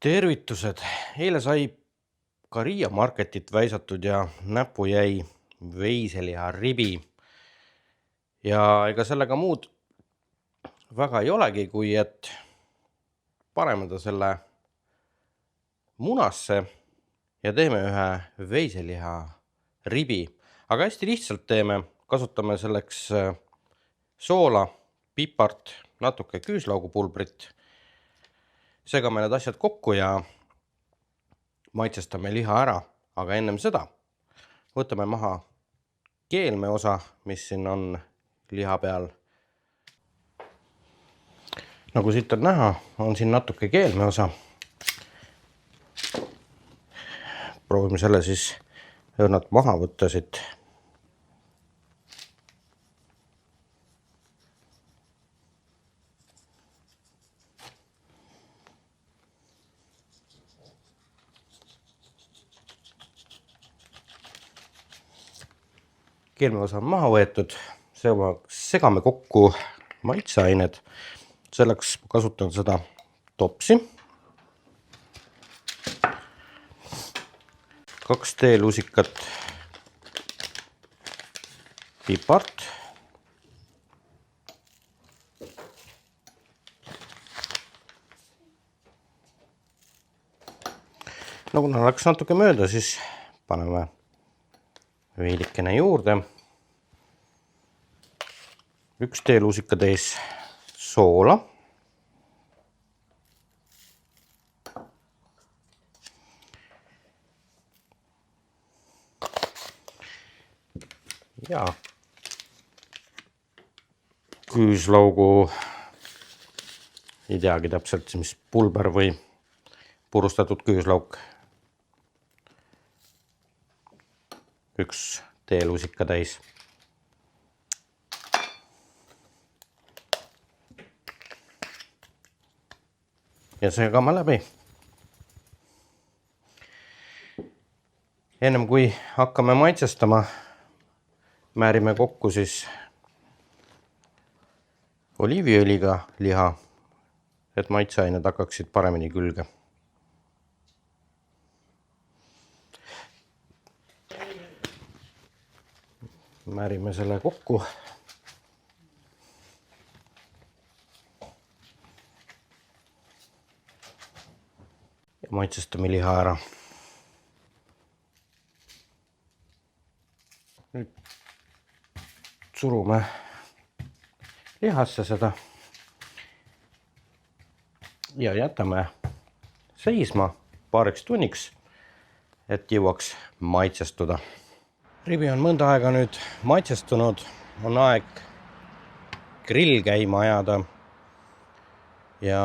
Tervitused! Eile sai ka Riia Marketit väisatud ja näppu jäi veiseliha ribi. Ja ega sellega muud väga ei olegi, kui et paneme ta selle munasse ja teeme ühe veiseliha ribi. Aga hästi lihtsalt teeme, kasutame selleks soola, pipart, natuke küüslaugupulbrit. Segame need asjad kokku ja maitsestame liha ära, aga ennem seda võtame maha keelme osa, mis siin on liha peal. Nagu siit on näha, on siin natuke keelme osa. Proovime selle siis õrnalt maha võtta siit. Keelme osa on maha võetud, segame kokku maitseained. Selleks kasutan seda topsi, 2 teelusikat pipart, no kuna läks natuke mööda, siis paneme veidikene juurde, 1 teelusikatäis soola, ja küüslaugu, ei teagi täpselt, mis pulber või purustatud küüslauk, 1 teelusikatäis. Ja segame läbi. Ennem kui hakkame maitsestama, määrime kokku siis oliiviõliga liha, et maitseained hakkaksid paremini külge. Määrime selle kokku. Ja maitsestame liha ära. Nüüd surume lihasse seda ja jätame seisma paariks tunniks, et jõuaks maitsestuda. Ribi on mõnda aega nüüd maitsestunud, on aeg grill käima ajada ja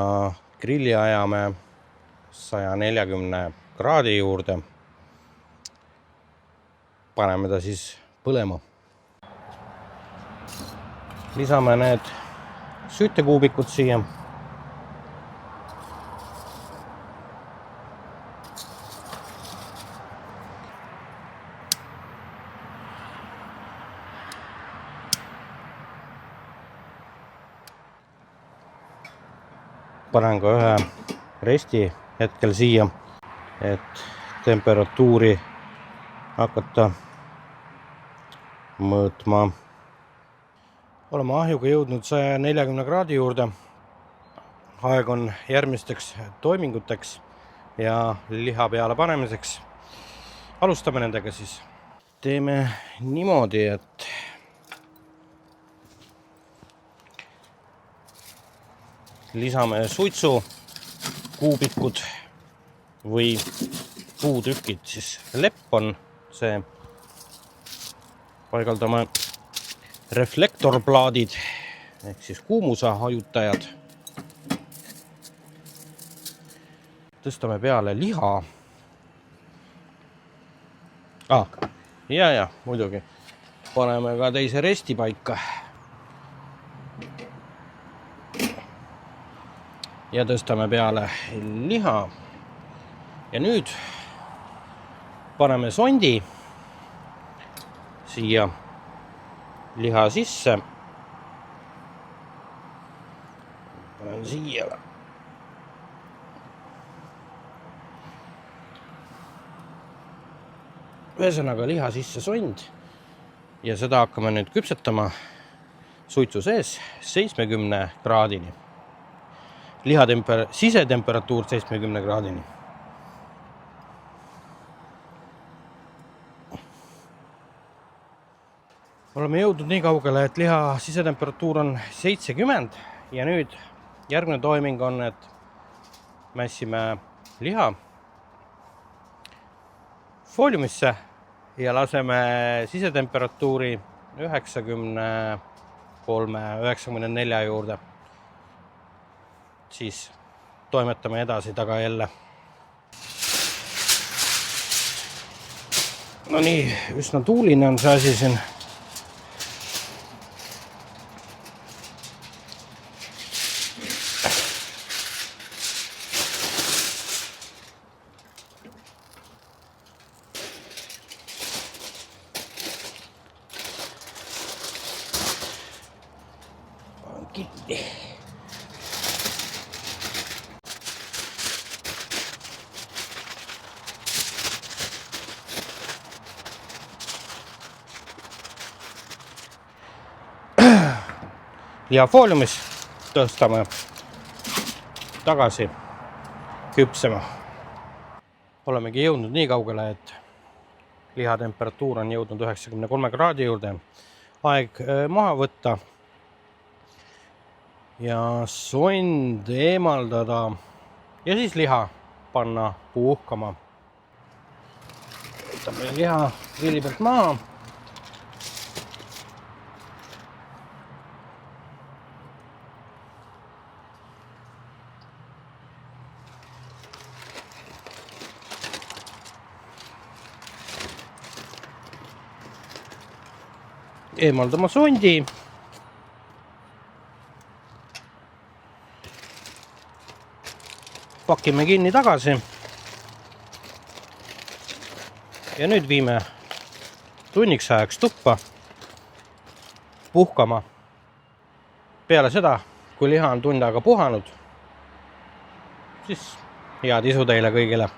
grilli ajame 140 kraadi juurde. Paneme ta siis põlema. Lisame need süütekuubikud siia. Panen ka ühe resti hetkel siia, et temperatuuri hakata mõõtma. Oleme ahjuga jõudnud 140 kraadi juurde. Aeg on järgmisteks toiminguteks ja liha peale panemiseks. Alustame nendega siis. Teeme niimoodi, et lisame suitsu kuubikud või puutükid, siis lepp on see. Paigaldame reflektorplaadid ehk siis kuumuse hajutajad. Tõstame peale liha. Ja, muidugi. Paneme ka teise resti paika. Ja tõstame peale liha. Ja nüüd paneme sondi siia liha sisse. Panen siia. ühesõnaga liha sisse sond ja seda hakkame nüüd küpsetama suitsu sees 70 kraadini. Liha sisetemperatuur 70 kraadini. Oleme jõudnud nii kaugele, et liha sisetemperatuur on 70 ja nüüd järgmine toiming on, et mässime liha fooliumisse ja laseme sisetemperatuuri 93-94 juurde. Siis toimetame edasi taga jälle. No nii, üsna tuuline on see asi siin. Kinni. Ja fooliumis tõstame tagasi küpsema. Olemegi jõudnud nii kaugele, et liha temperatuur on jõudnud 93 kraadi juurde. Aeg maha võtta ja sond eemaldada ja siis liha panna puhkama. Võtame liha grilli pealt maha. Eemaldama sondi. Pakime kinni tagasi. Ja nüüd viime tunniks ajaks tuppa puhkama. Peale seda, kui liha on tund aega puhanud, siis head isu teile kõigile.